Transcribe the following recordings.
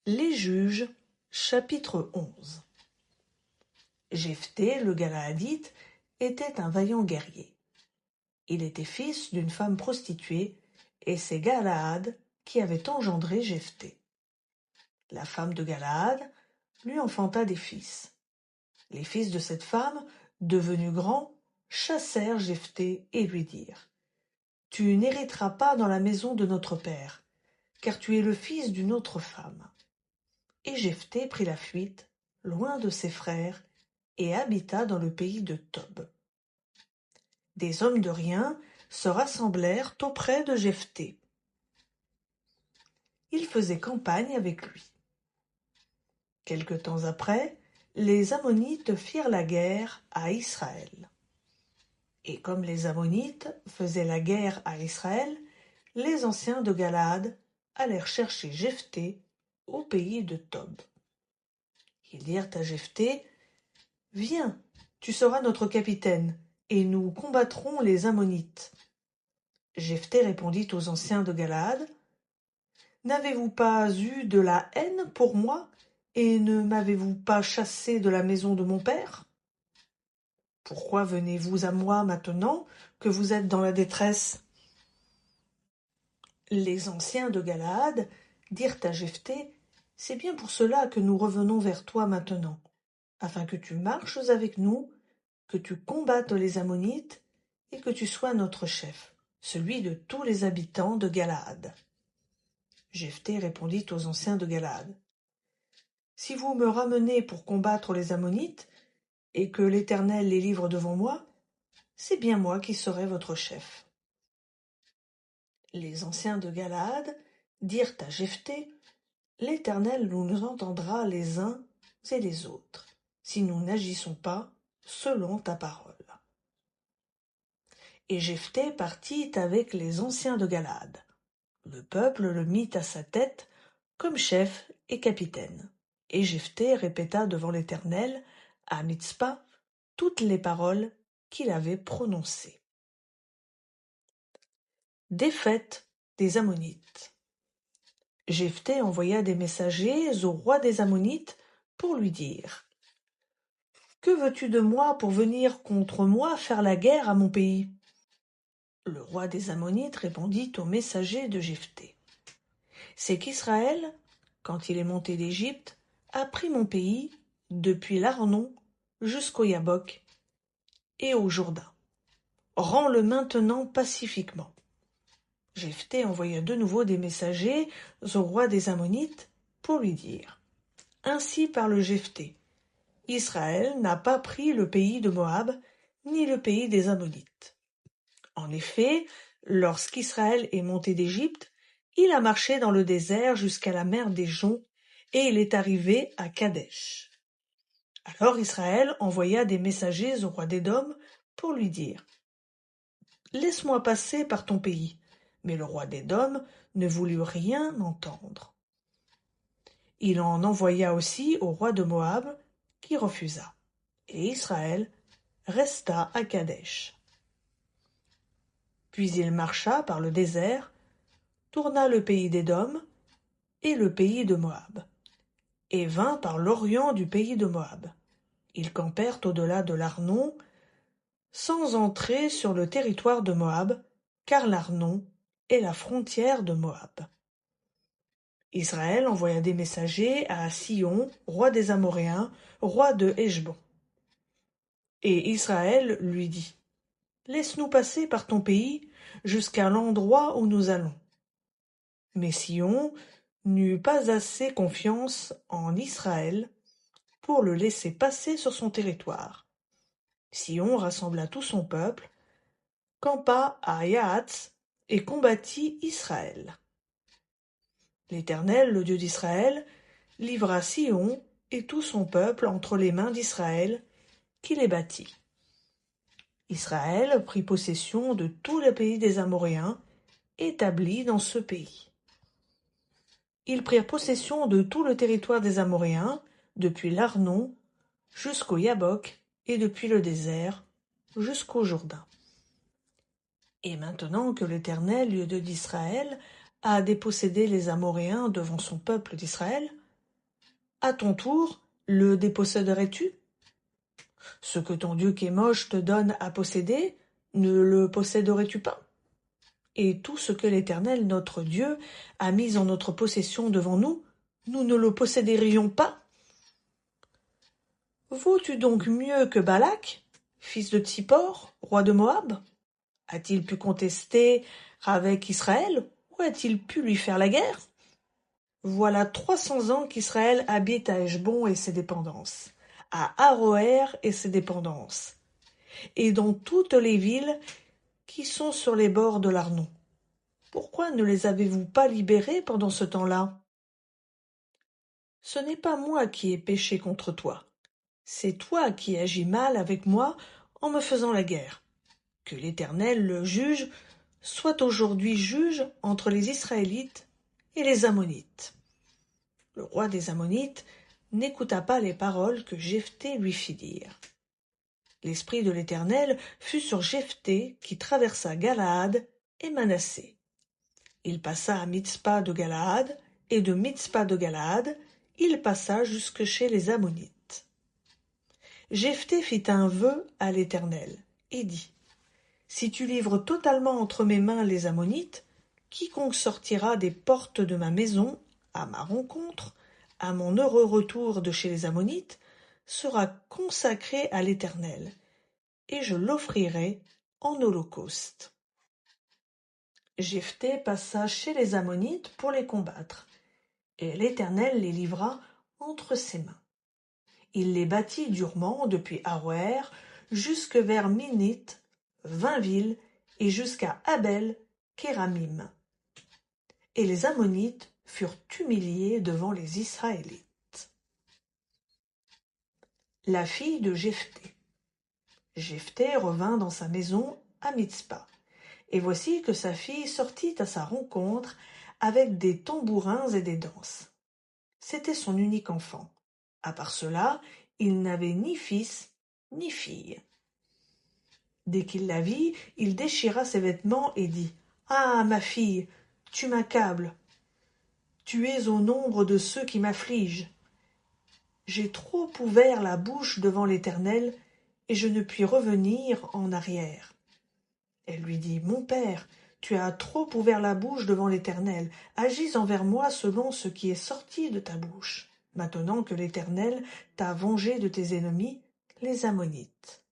Les Juges, chapitre 11. Jephthé, le Galaadite, était un vaillant guerrier. Il était fils d'une femme prostituée, et c'est Galaad qui avait engendré Jephthé. La femme de Galaad lui enfanta des fils. Les fils de cette femme, devenus grands, chassèrent Jephthé et lui dirent : « Tu n'hériteras pas dans la maison de notre père, car tu es le fils d'une autre femme. » Et Jephthé prit la fuite, loin de ses frères, et habita dans le pays de Tob. Des hommes de rien se rassemblèrent auprès de Jephthé. Ils faisaient campagne avec lui. Quelque temps après, les Ammonites firent la guerre à Israël. Et comme les Ammonites faisaient la guerre à Israël, les anciens de Galaad allèrent chercher Jephthé au pays de Tob. Ils dirent à Jephthé : « Viens, tu seras notre capitaine, et nous combattrons les Ammonites. » Jephthé répondit aux anciens de Galaad : « N'avez-vous pas eu de la haine pour moi, et ne m'avez-vous pas chassé de la maison de mon père ? Pourquoi venez-vous à moi maintenant que vous êtes dans la détresse ? » Les anciens de Galaad dirent à Jephthé : « C'est bien pour cela que nous revenons vers toi maintenant, afin que tu marches avec nous, que tu combattes les Ammonites, et que tu sois notre chef, celui de tous les habitants de Galaad. » Jephthé répondit aux anciens de Galaad : « Si vous me ramenez pour combattre les Ammonites, et que l'Éternel les livre devant moi, c'est bien moi qui serai votre chef. » Les anciens de Galaad dirent à Jephthé : « L'Éternel nous entendra les uns et les autres, si nous n'agissons pas selon ta parole. » Et Jephthé partit avec les anciens de Galaad. Le peuple le mit à sa tête comme chef et capitaine. Et Jephthé répéta devant l'Éternel, à Mitzpa, toutes les paroles qu'il avait prononcées. Défaite des Ammonites. Jephthé envoya des messagers au roi des Ammonites pour lui dire : « Que veux-tu de moi pour venir contre moi faire la guerre à mon pays ? » Le roi des Ammonites répondit aux messagers de Jephthé : « C'est qu'Israël, quand il est monté d'Égypte, a pris mon pays depuis l'Arnon jusqu'au Yabok et au Jourdain. Rends-le maintenant pacifiquement. » Jephthé envoya de nouveau des messagers au roi des Ammonites pour lui dire : « Ainsi parle Jephthé. Israël n'a pas pris le pays de Moab, ni le pays des Ammonites. En effet, lorsqu'Israël est monté d'Égypte, il a marché dans le désert jusqu'à la mer des Joncs, et il est arrivé à Kadesh. Alors Israël envoya des messagers au roi d'Édom pour lui dire : « Laisse-moi passer par ton pays. » Mais le roi d'Édom ne voulut rien entendre. Il en envoya aussi au roi de Moab, qui refusa. Et Israël resta à Kadesh. Puis il marcha par le désert, tourna le pays d'Édom et le pays de Moab, et vint par l'orient du pays de Moab. Ils campèrent au-delà de l'Arnon, sans entrer sur le territoire de Moab, car l'Arnon est la frontière de Moab. Israël envoya des messagers à Sihon, roi des Amoréens, roi de Heshbon. Et Israël lui dit : « Laisse-nous passer par ton pays jusqu'à l'endroit où nous allons. » Mais Sihon n'eut pas assez confiance en Israël pour le laisser passer sur son territoire. Sihon rassembla tout son peuple, campa à Yahatz et combattit Israël. L'Éternel, le Dieu d'Israël, livra Sihon et tout son peuple entre les mains d'Israël, qui les battit. Israël prit possession de tout le pays des Amoréens, établi dans ce pays. Ils prirent possession de tout le territoire des Amoréens, depuis l'Arnon jusqu'au Yabok, et depuis le désert jusqu'au Jourdain. Et maintenant que l'Éternel, le Dieu d'Israël, a dépossédé les Amoréens devant son peuple d'Israël, À ton tour, le déposséderais-tu? Ce que ton Dieu Kémosh te donne à posséder, ne le posséderais-tu pas? Et tout ce que l'Éternel notre Dieu a mis en notre possession devant nous, nous ne le posséderions pas? Vaux-tu donc mieux que Balak, fils de Tsippor, roi de Moab? A-t-il pu contester avec Israël, ou a-t-il pu lui faire la guerre? Voilà 300 ans qu'Israël habite à Heshbon et ses dépendances, à Aroër et ses dépendances, et dans toutes les villes qui sont sur les bords de l'Arnon. Pourquoi ne les avez-vous pas libérés pendant ce temps-là? Ce n'est pas moi qui ai péché contre toi, c'est toi qui agis mal avec moi en me faisant la guerre. Que l'Éternel, le juge, soit aujourd'hui juge entre les Israélites et les Ammonites. Le roi des Ammonites n'écouta pas les paroles que Jephthé lui fit dire. L'esprit de l'Éternel fut sur Jephthé qui traversa Galaad et Manassé. Il passa à Mitzpa de Galaad, et de Mitzpa de Galaad, il passa jusque chez les Ammonites. Jephthé fit un vœu à l'Éternel, et dit, « Si tu livres totalement entre mes mains les Ammonites, quiconque sortira des portes de ma maison à ma rencontre, à mon heureux retour de chez les Ammonites, sera consacré à l'Éternel, et je l'offrirai en holocauste. » Jephthé passa chez les Ammonites pour les combattre, et l'Éternel les livra entre ses mains. Il les battit durement depuis Aroër jusque vers Minite, 20 villes, et jusqu'à Abel Kéramim. Et les Ammonites furent humiliés devant les Israélites. La fille de Jephthé. Jephthé revint dans sa maison à Mitzpa. Et voici que sa fille sortit à sa rencontre avec des tambourins et des danses. C'était son unique enfant. À part cela, il n'avait ni fils ni fille. Dès qu'il la vit, il déchira ses vêtements et dit, « Ah, ma fille, tu m'accables. Tu es au nombre de ceux qui m'affligent. J'ai trop ouvert la bouche devant l'Éternel, et je ne puis revenir en arrière. » Elle lui dit, « Mon père, tu as trop ouvert la bouche devant l'Éternel. Agis envers moi selon ce qui est sorti de ta bouche, maintenant que l'Éternel t'a vengé de tes ennemis, les Ammonites. »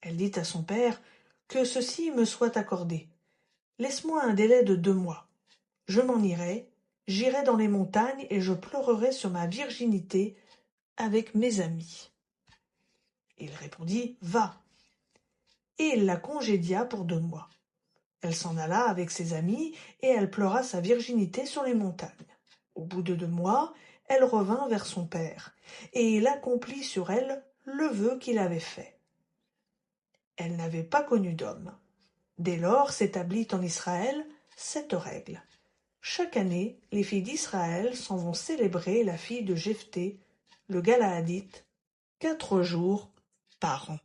Elle dit à son père, « Que ceci me soit accordé. Laisse-moi un délai de 2 mois. Je m'en irai, j'irai dans les montagnes et je pleurerai sur ma virginité avec mes amis. » Il répondit, « Va. » Et il la congédia pour 2 mois. Elle s'en alla avec ses amis et elle pleura sa virginité sur les montagnes. Au bout de 2 mois, elle revint vers son père, et il accomplit sur elle le vœu qu'il avait fait. Elle n'avait pas connu d'homme. Dès lors s'établit en Israël cette règle. Chaque année, les filles d'Israël s'en vont célébrer la fille de Jephthé, le Galaadite, 4 jours par an.